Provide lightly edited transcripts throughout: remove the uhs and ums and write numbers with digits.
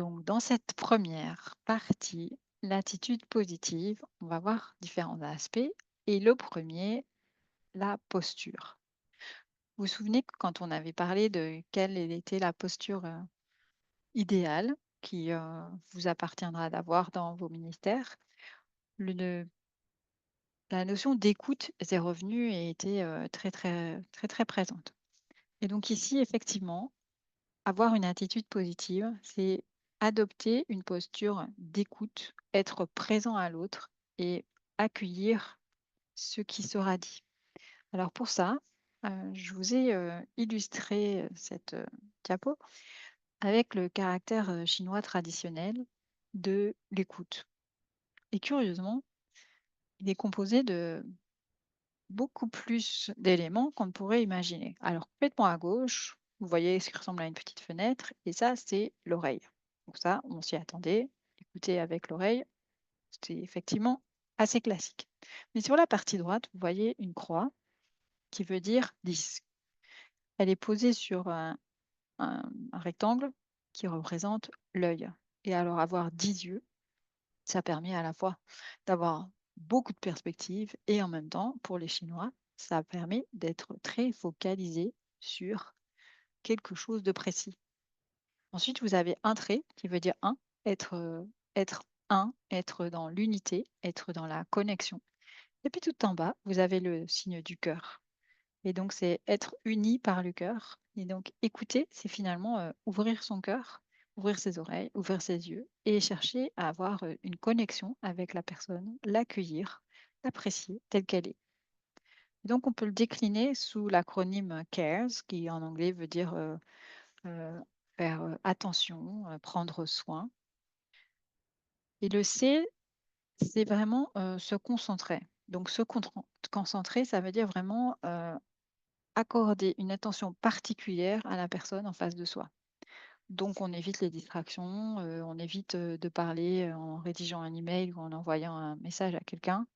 Donc, dans cette première partie, l'attitude positive, on va voir différents aspects. Et le premier, la posture. Vous vous souvenez que quand on avait parlé de quelle était la posture idéale qui vous appartiendra d'avoir dans vos ministères, le- la notion d'écoute était revenue et était très, très, très, très présente. Et donc ici, effectivement, avoir une attitude positive, c'est adopter une posture d'écoute, être présent à l'autre et accueillir ce qui sera dit. Alors pour ça, je vous ai illustré cette diapo avec le caractère chinois traditionnel de l'écoute. Et curieusement, il est composé de beaucoup plus d'éléments qu'on ne pourrait imaginer. Alors complètement à gauche, vous voyez ce qui ressemble à une petite fenêtre, et ça, c'est l'oreille. Donc ça, on s'y attendait. Écouter avec l'oreille, c'est effectivement assez classique. Mais sur la partie droite, vous voyez une croix qui veut dire 10. Elle est posée sur un rectangle qui représente l'œil. Et alors avoir 10 yeux, ça permet à la fois d'avoir beaucoup de perspectives et en même temps, pour les Chinois, ça permet d'être très focalisé sur quelque chose de précis. Ensuite, vous avez un trait qui veut dire un, être un, être dans l'unité, être dans la connexion. Et puis tout en bas, vous avez le signe du cœur. Et donc, c'est être uni par le cœur. Et donc, écouter, c'est finalement ouvrir son cœur, ouvrir ses oreilles, ouvrir ses yeux et chercher à avoir une connexion avec la personne, l'accueillir, l'apprécier telle qu'elle est. Et donc, on peut le décliner sous l'acronyme CARES, qui en anglais veut dire euh, faire attention, prendre soin. Et le C, c'est vraiment se concentrer. Donc, concentrer, ça veut dire vraiment accorder une attention particulière à la personne en face de soi. Donc, on évite les distractions, on évite de parler en rédigeant un email ou en envoyant un message à quelqu'un.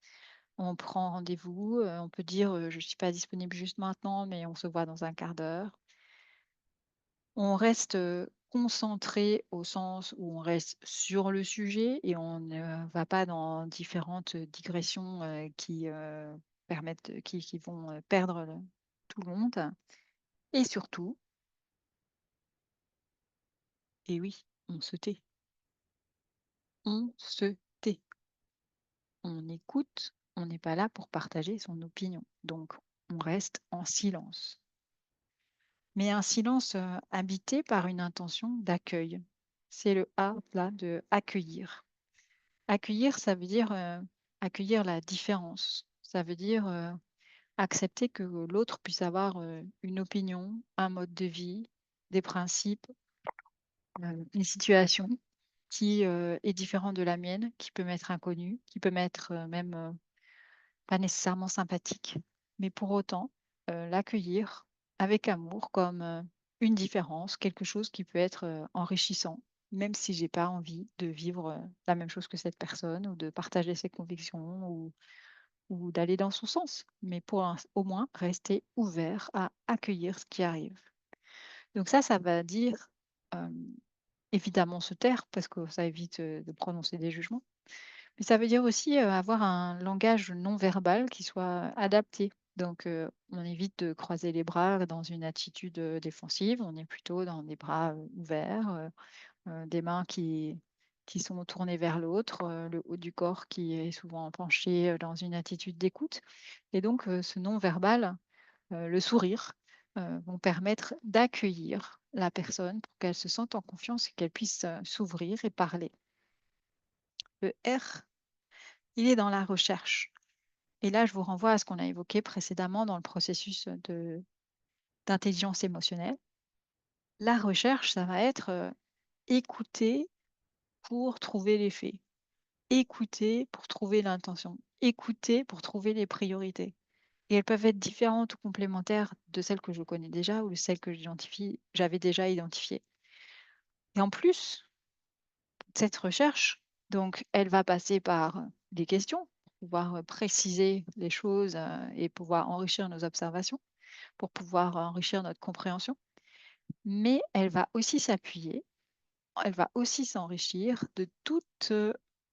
On prend rendez-vous, on peut dire je ne suis pas disponible juste maintenant, mais on se voit dans un quart d'heure. On reste concentré au sens où on reste sur le sujet et on ne va pas dans différentes digressions qui vont perdre tout le monde. Et surtout, et oui, on se tait. On se tait. On écoute, on n'est pas là pour partager son opinion. Donc, on reste en silence. Mais un silence habité par une intention d'accueil. C'est le A là de accueillir. Accueillir, ça veut dire accueillir la différence. Ça veut dire accepter que l'autre puisse avoir une opinion, un mode de vie, des principes, une situation qui est différent de la mienne, qui peut m'être inconnue, qui peut m'être même pas nécessairement sympathique, mais pour autant l'accueillir avec amour comme une différence, quelque chose qui peut être enrichissant, même si j'ai pas envie de vivre la même chose que cette personne ou de partager ses convictions ou d'aller dans son sens, mais au moins rester ouvert à accueillir ce qui arrive. Donc ça va dire euh, évidemment se taire parce que ça évite de prononcer des jugements. Mais ça veut dire aussi avoir un langage non verbal qui soit adapté. Donc, on évite de croiser les bras dans une attitude défensive. On est plutôt dans des bras ouverts, des mains qui sont tournées vers l'autre, le haut du corps qui est souvent penché dans une attitude d'écoute. Et donc, ce non verbal, le sourire, vont permettre d'accueillir la personne pour qu'elle se sente en confiance et qu'elle puisse s'ouvrir et parler. Le R, il est dans la recherche. Et là, je vous renvoie à ce qu'on a évoqué précédemment dans le processus d'intelligence émotionnelle. La recherche, ça va être écouter pour trouver les faits, écouter pour trouver l'intention, écouter pour trouver les priorités. Et elles peuvent être différentes ou complémentaires de celles que je connais déjà ou de celles que j'avais déjà identifiées. Et en plus, cette recherche, donc, elle va passer par des questions pour pouvoir préciser les choses et pouvoir enrichir nos observations, pour pouvoir enrichir notre compréhension. Mais elle va aussi s'appuyer elle va aussi s'enrichir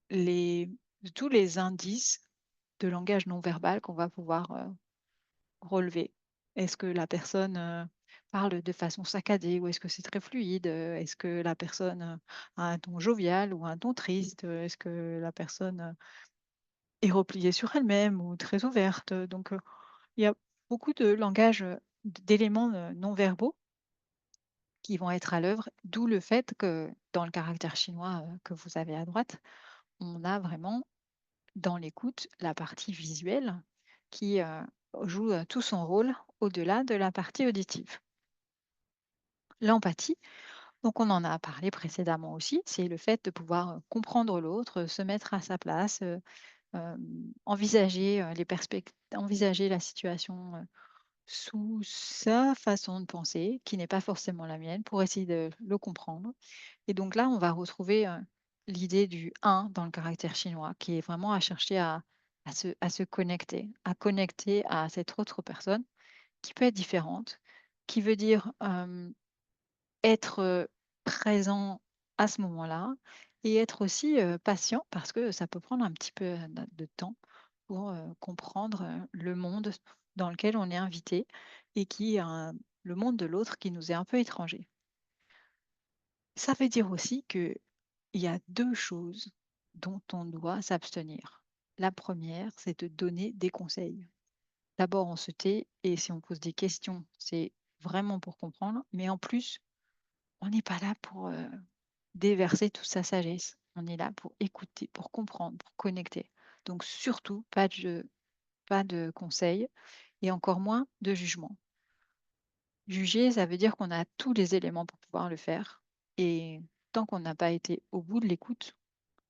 les de tous les indices de langage non verbal qu'on va pouvoir, relever. Est-ce que la personne, parle de façon saccadée ou est-ce que c'est très fluide? Est-ce que la personne, a un ton jovial ou un ton triste? Est-ce que la personne, est repliée sur elle-même ou très ouverte? Donc, il y a beaucoup de langage, d'éléments, non verbaux qui vont être à l'œuvre, d'où le fait que dans le caractère chinois, que vous avez à droite, on a vraiment dans l'écoute la partie visuelle qui, joue, tout son rôle au-delà de la partie auditive. L'empathie, donc on en a parlé précédemment aussi, c'est le fait de pouvoir, comprendre l'autre, se mettre à sa place, envisager, envisager la situation, sous sa façon de penser, qui n'est pas forcément la mienne, pour essayer de le comprendre. Et donc là, on va retrouver, l'idée du «un» dans le caractère chinois, qui est vraiment à chercher à se connecter à cette autre personne qui peut être différente, qui veut dire, être, présent à ce moment-là et être aussi, patient parce que ça peut prendre un petit peu, de temps pour, comprendre, le monde dans lequel on est invité et qui est le monde de l'autre qui nous est un peu étranger. Ça veut dire aussi qu'il y a 2 choses dont on doit s'abstenir. La première, c'est de donner des conseils. D'abord, on se tait et si on pose des questions, c'est vraiment pour comprendre, mais en plus, on n'est pas là pour, déverser toute sa sagesse. On est là pour écouter, pour comprendre, pour connecter. Donc surtout, pas de conseils et encore moins de jugement. Juger, ça veut dire qu'on a tous les éléments pour pouvoir le faire et tant qu'on n'a pas été au bout de l'écoute,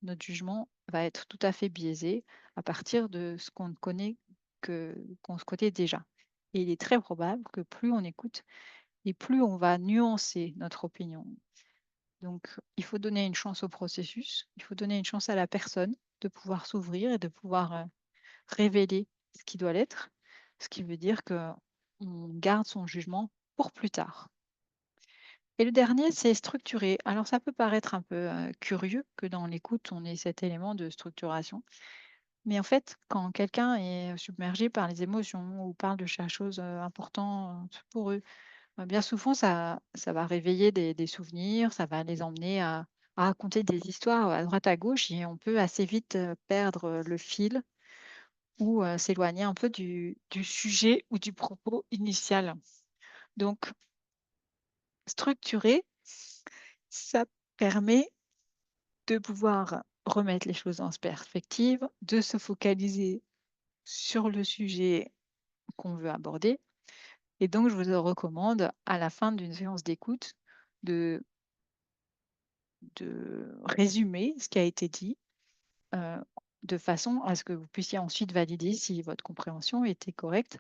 notre jugement va être tout à fait biaisé à partir de ce qu'on ne connaît qu'on se connaît déjà. Et il est très probable que plus on écoute et plus on va nuancer notre opinion. Donc, il faut donner une chance au processus, il faut donner une chance à la personne de pouvoir s'ouvrir et de pouvoir révéler ce qui doit l'être, ce qui veut dire que on garde son jugement pour plus tard. Et le dernier, c'est structurer. Alors, ça peut paraître un peu curieux que dans l'écoute, on ait cet élément de structuration. Mais en fait, quand quelqu'un est submergé par les émotions ou parle de choses importantes pour eux, bien souvent, ça va réveiller des souvenirs, ça va les emmener à raconter des histoires à droite à gauche et on peut assez vite, perdre, le fil ou, s'éloigner un peu du sujet ou du propos initial. Donc structurer, ça permet de pouvoir remettre les choses en perspective, de se focaliser sur le sujet qu'on veut aborder et donc je vous recommande à la fin d'une séance d'écoute de résumer ce qui a été dit, heu, de façon à ce que vous puissiez ensuite valider si votre compréhension était correcte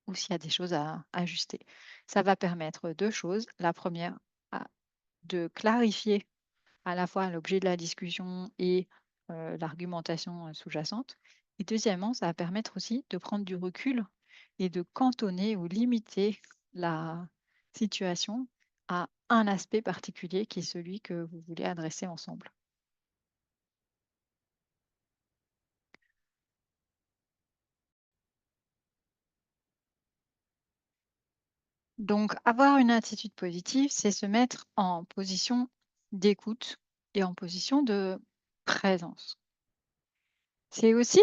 ou s'il y a des choses à ajuster. Ça va permettre 2 choses. La première, de clarifier à la fois l'objet de la discussion et l'argumentation, sous-jacente et deuxièmement, ça va permettre aussi de prendre du recul et de cantonner ou limiter la situation à un aspect particulier qui est celui que vous voulez adresser ensemble. Donc avoir une attitude positive, c'est se mettre en position d'écoute et en position de présence. C'est aussi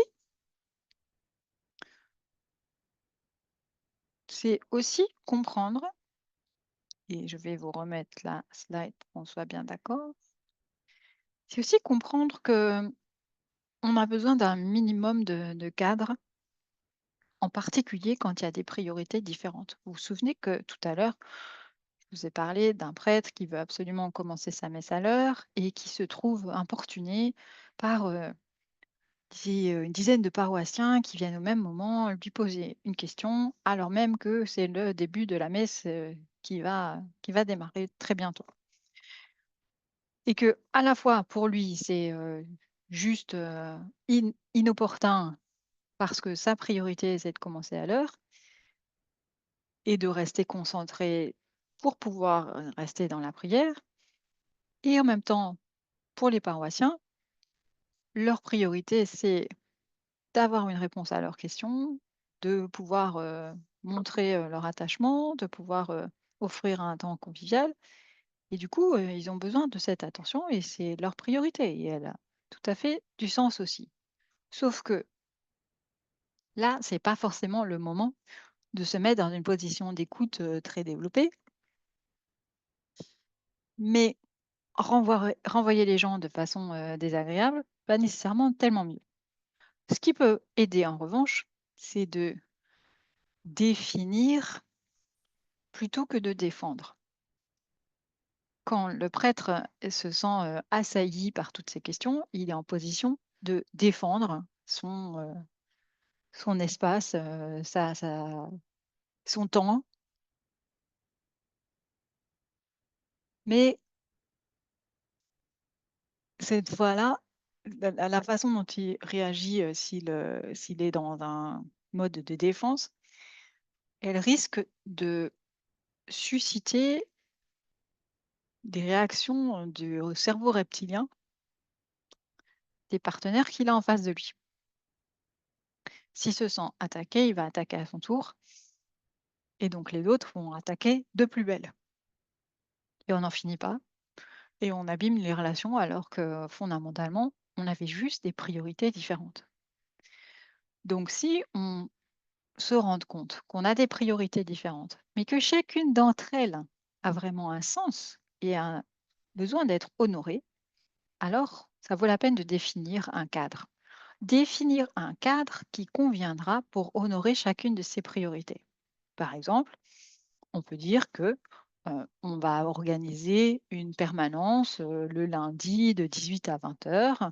c'est aussi comprendre et je vais vous remettre la slide pour qu'on soit bien d'accord. C'est aussi comprendre que on a besoin d'un minimum de cadre, en particulier quand il y a des priorités différentes. Vous vous souvenez que tout à l'heure, je vous ai parlé d'un prêtre qui veut absolument commencer sa messe à l'heure et qui se trouve importuné par une dizaine de paroissiens qui viennent au même moment lui poser une question, alors même que c'est le début de la messe qui va démarrer très bientôt. Et que à la fois pour lui, c'est juste inopportun parce que sa priorité, c'est de commencer à l'heure et de rester concentré pour pouvoir rester dans la prière. Et en même temps, pour les paroissiens, leur priorité, c'est d'avoir une réponse à leurs questions, de pouvoir, montrer, leur attachement, de pouvoir, offrir un temps convivial et du coup, ils ont besoin de cette attention et c'est leur priorité et elle a tout à fait du sens aussi. Sauf que là, c'est pas forcément le moment de se mettre dans une position d'écoute, très développée, mais renvoyer les gens de façon, désagréable, pas nécessairement tellement mieux. Ce qui peut aider en revanche, c'est de définir plutôt que de défendre. Quand le prêtre, se sent, assailli par toutes ces questions, il est en position de défendre son espace, son temps, mais cette fois-là, la façon dont il réagit, s'il est dans un mode de défense, elle risque de susciter des réactions, du cerveau reptilien des partenaires qu'il a en face de lui. S'il se sent attaqué, il va attaquer à son tour et donc les autres vont attaquer de plus belle et on n'en finit pas et on abîme les relations alors que fondamentalement, on avait juste des priorités différentes. Donc si on se rend compte qu'on a des priorités différentes, mais que chacune d'entre elles a vraiment un sens et un besoin d'être honorée, alors ça vaut la peine de définir un cadre. Définir un cadre qui conviendra pour honorer chacune de ces priorités. Par exemple, on peut dire que on va organiser une permanence le lundi de 18 à 20 heures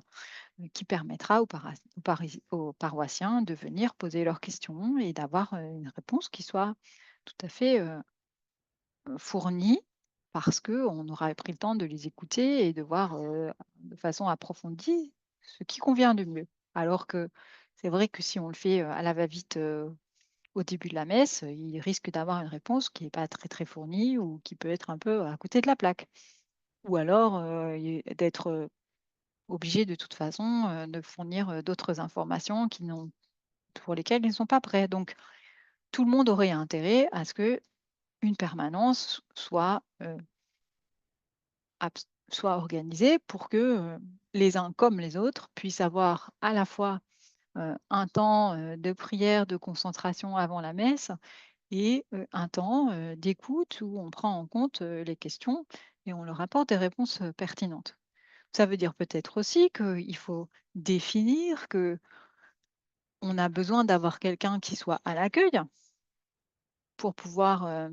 qui permettra aux paroissiens de venir poser leurs questions et d'avoir une réponse qui soit tout à fait fournie parce qu'on aura pris le temps de les écouter et de voir de façon approfondie ce qui convient de mieux. Alors que c'est vrai que si on le fait à la va-vite au début de la messe, il risque d'avoir une réponse qui n'est pas très très fournie ou qui peut être un peu à côté de la plaque. Ou alors d'être obligé de toute façon de fournir d'autres informations pour lesquelles ils ne sont pas prêts. Donc tout le monde aurait intérêt à ce que une permanence soit organisée pour que les uns comme les autres puissent avoir à la fois un temps de prière, de concentration avant la messe et un temps d'écoute où on prend en compte les questions et on leur apporte des réponses pertinentes. Ça veut dire peut-être aussi qu'il faut définir que on a besoin d'avoir quelqu'un qui soit à l'accueil pour pouvoir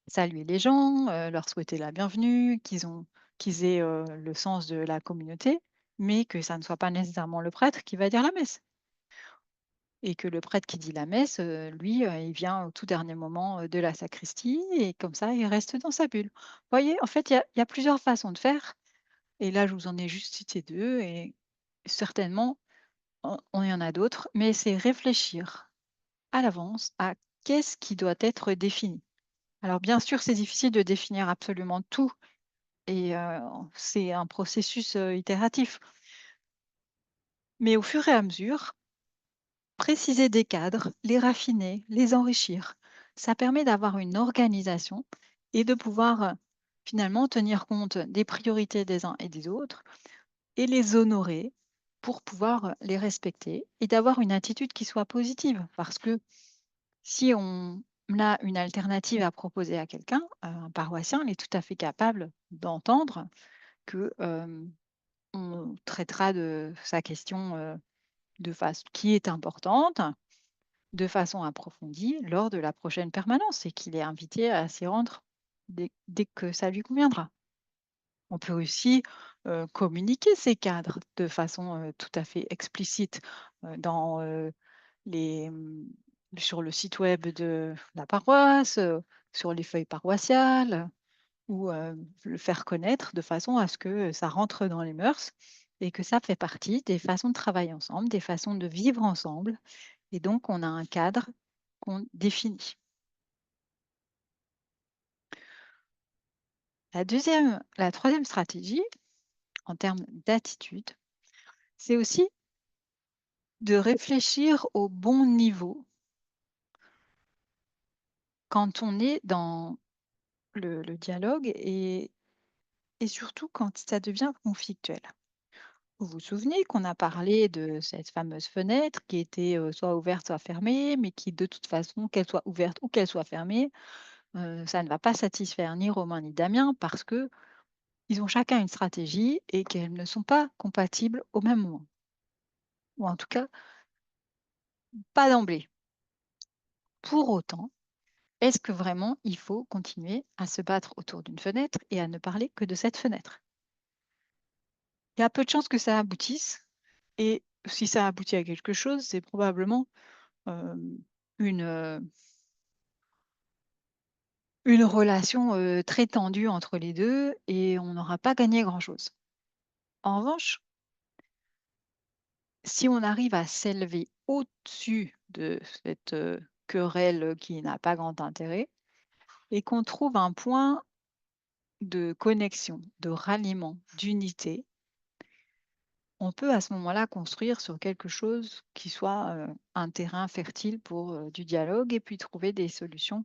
saluer les gens, leur souhaiter la bienvenue, qu'ils aient le sens de la communauté, mais que ça ne soit pas nécessairement le prêtre qui va dire la messe. Et que le prêtre qui dit la messe, lui, il vient au tout dernier moment, de la sacristie et comme ça, il reste dans sa bulle. Vous voyez, en fait, il y a plusieurs façons de faire et là, je vous en ai juste cité 2 et certainement, il y en a d'autres, mais c'est réfléchir à l'avance à qu'est-ce qui doit être défini. Alors bien sûr, c'est difficile de définir absolument tout et c'est un processus, itératif. Mais au fur et à mesure, préciser des cadres, les raffiner, les enrichir, ça permet d'avoir une organisation et de pouvoir, finalement tenir compte des priorités des uns et des autres et les honorer pour pouvoir, les respecter et d'avoir une attitude qui soit positive. Parce que si on a une alternative à proposer à quelqu'un, un paroissien, il est tout à fait capable d'entendre que, on traitera de sa question, de façon qui est importante, de façon approfondie lors de la prochaine permanence et qu'il est invité à s'y rendre dès que ça lui conviendra. On peut aussi, communiquer ces cadres de façon, tout à fait explicite, dans, sur le site web de la paroisse, sur les feuilles paroissiales ou, le faire connaître de façon à ce que ça rentre dans les mœurs et que ça fait partie des façons de travailler ensemble, des façons de vivre ensemble et donc on a un cadre qu'on définit. La troisième stratégie, en termes d'attitude, c'est aussi de réfléchir au bon niveau quand on est dans le dialogue et surtout quand ça devient conflictuel. Vous vous souvenez qu'on a parlé de cette fameuse fenêtre qui était, soit ouverte, soit fermée, mais qui de toute façon, qu'elle soit ouverte ou qu'elle soit fermée, ça ne va pas satisfaire ni Romain ni Damien parce qu'ils ont chacun une stratégie et qu'elles ne sont pas compatibles au même moment. Ou en tout cas, pas d'emblée. Pour autant, est-ce que vraiment il faut continuer à se battre autour d'une fenêtre et à ne parler que de cette fenêtre? Il y a peu de chances que ça aboutisse et si ça aboutit à quelque chose, c'est probablement, hem, une, une relation, très tendue entre les 2 et on n'aura pas gagné grand-chose. En revanche, si on arrive à s'élever au-dessus de cette, querelle, qui n'a pas grand intérêt et qu'on trouve un point de connexion, de ralliement, d'unité, on peut à ce moment-là construire sur quelque chose qui soit, un terrain fertile pour, du dialogue et puis trouver des solutions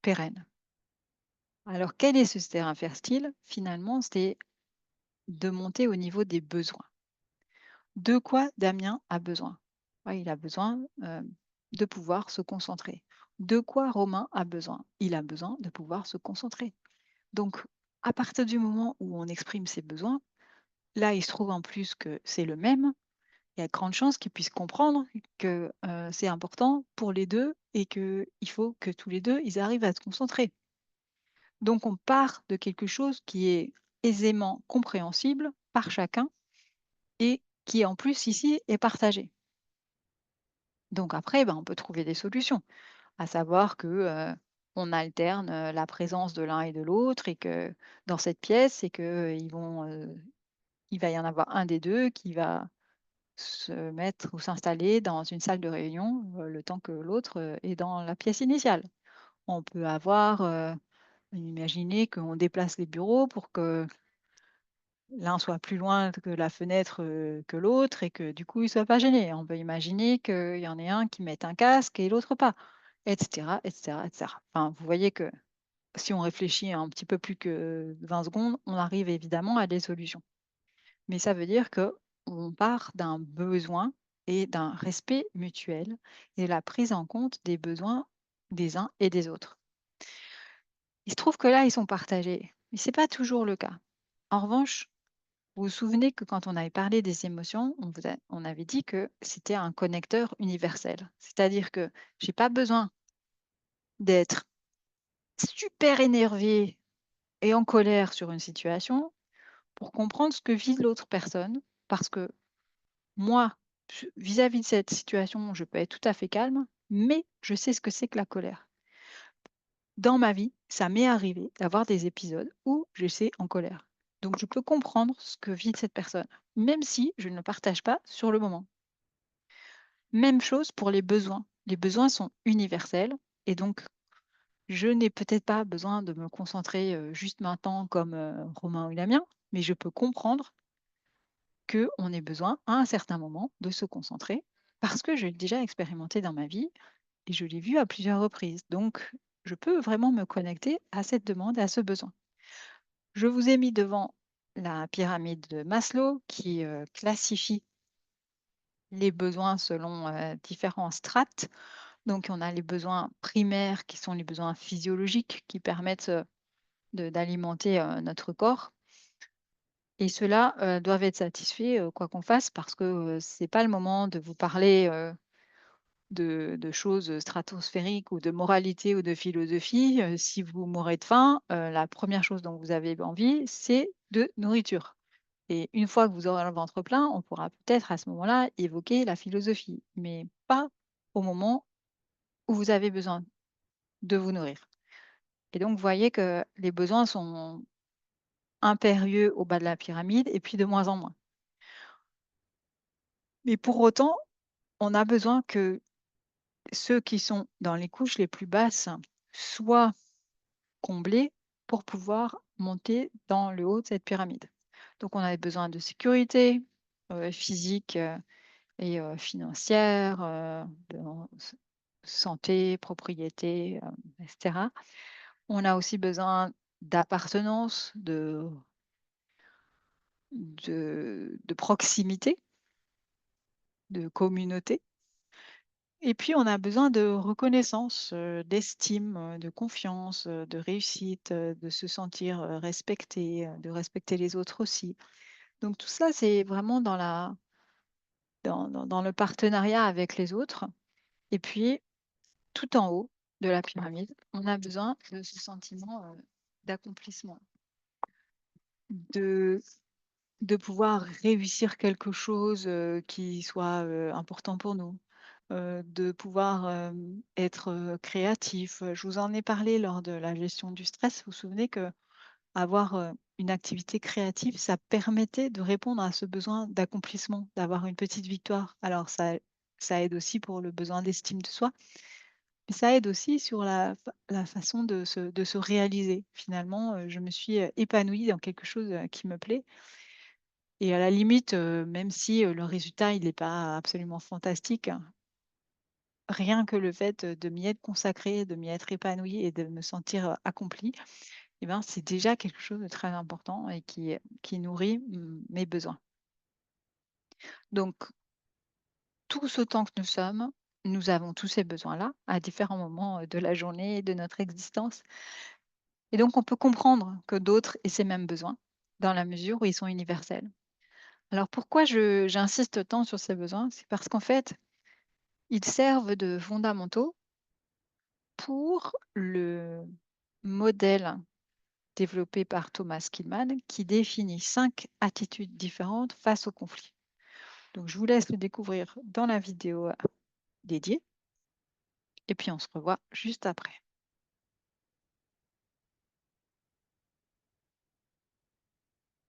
pérennes. Alors quel est ce terrain fertile? Finalement, c'est de monter au niveau des besoins. De quoi Damien a besoin? Ouais, il a besoin, de pouvoir se concentrer. De quoi Romain a besoin? Il a besoin de pouvoir se concentrer. Donc à partir du moment où on exprime ses besoins, là, il se trouve en plus que c'est le même, il y a de grandes chances qu'ils puissent comprendre que, c'est important pour les 2 et qu'il faut que tous les 2 ils arrivent à se concentrer. Donc on part de quelque chose qui est aisément compréhensible par chacun et qui en plus ici est partagé. Donc après, ben, on peut trouver des solutions, à savoir que, on alterne, la présence de l'un et de l'autre et que dans cette pièce et que, il va y en avoir un des 2 qui va se mettre ou s'installer dans une salle de réunion, le temps que l'autre, est dans la pièce initiale. On peut avoir, imaginer qu'on déplace les bureaux pour que l'un soit plus loin que la fenêtre, que l'autre et que du coup, il ne soit pas gêné. On peut imaginer qu'il y en ait un qui mette un casque et l'autre pas, et cetera, et cetera, et cetera. Enfin, vous voyez que si on réfléchit un petit peu plus que 20 secondes, on arrive évidemment à des solutions. Mais ça veut dire qu'on part d'un besoin et d'un respect mutuel et la prise en compte des besoins des uns et des autres. Il se trouve que là, ils sont partagés, mais ce n'est pas toujours le cas. En revanche, vous vous souvenez que quand on avait parlé des émotions, on avait dit que c'était un connecteur universel. C'est-à-dire que j'ai pas besoin d'être super énervé et en colère sur une situation pour comprendre ce que vit l'autre personne, parce que moi, vis-à-vis de cette situation, je peux être tout à fait calme, mais je sais ce que c'est que la colère. Dans ma vie, ça m'est arrivé d'avoir des épisodes où j'étais en colère. Donc je peux comprendre ce que vit cette personne, même si je ne le partage pas sur le moment. Même chose pour les besoins. Les besoins sont universels et donc je n'ai peut-être pas besoin de me concentrer, juste maintenant comme, Romain ou Damien, mais je peux comprendre qu'on ait besoin à un certain moment de se concentrer parce que je l'ai déjà expérimenté dans ma vie et je l'ai vu à plusieurs reprises. Donc je peux vraiment me connecter à cette demande, à ce besoin. Je vous ai mis devant la pyramide de Maslow qui, classifie les besoins selon, différents strates. Donc on a les besoins primaires qui sont les besoins physiologiques qui permettent, d'alimenter, notre corps et ceux-là, doivent être satisfaits, quoi qu'on fasse parce que, c'est pas le moment de vous parler, de choses, stratosphériques ou de moralité ou de philosophie. Si vous mourrez de faim, la première chose dont vous avez envie, c'est de nourriture et une fois que vous aurez le ventre plein, on pourra peut-être à ce moment-là évoquer la philosophie, mais pas au moment où vous avez besoin de vous nourrir. Et donc, vous voyez que les besoins sont impérieux au bas de la pyramide et puis de moins en moins. Mais pour autant, on a besoin que ceux qui sont dans les couches les plus basses soient comblés pour pouvoir monter dans le haut de cette pyramide. Donc on a besoin de sécurité, physique, et financière, de santé, propriété, et cetera. On a aussi besoin d'appartenance, de proximité, de communauté. Et puis, on a besoin de reconnaissance, d'estime, de confiance, de réussite, de se sentir, respecté, de respecter les autres aussi. Donc tout ça, c'est vraiment dans le partenariat avec les autres. Et puis, tout en haut de la pyramide, on a besoin de ce sentiment, d'accomplissement, de de pouvoir réussir quelque chose, qui soit, important pour nous, de pouvoir, être, créatif. Je vous en ai parlé lors de la gestion du stress. Vous vous souvenez qu'avoir, une activité créative, ça permettait de répondre à ce besoin d'accomplissement, d'avoir une petite victoire. Alors ça aide aussi pour le besoin d'estime de soi, mais ça aide aussi sur la façon de se réaliser. Finalement, je me suis, épanouie dans quelque chose, qui me plaît et à la limite, même si, le résultat il n'est pas absolument fantastique, rien que le fait, de m'y être consacrée, de m'y être épanouie et de me sentir, accomplie, et ben, c'est déjà quelque chose de très important et qui nourrit, mes besoins. Donc tous autant que nous sommes, nous avons tous ces besoins-là, à différents moments, de la journée et de notre existence. Et donc on peut comprendre que d'autres aient ces mêmes besoins, dans la mesure où ils sont universels. Alors pourquoi j'insiste tant sur ces besoins? C'est parce qu'en fait, ils servent de fondamentaux pour le modèle développé par Thomas Skillman qui définit 5 attitudes différentes face au conflit. Donc je vous laisse le découvrir dans la vidéo dédiée et puis on se revoit juste après.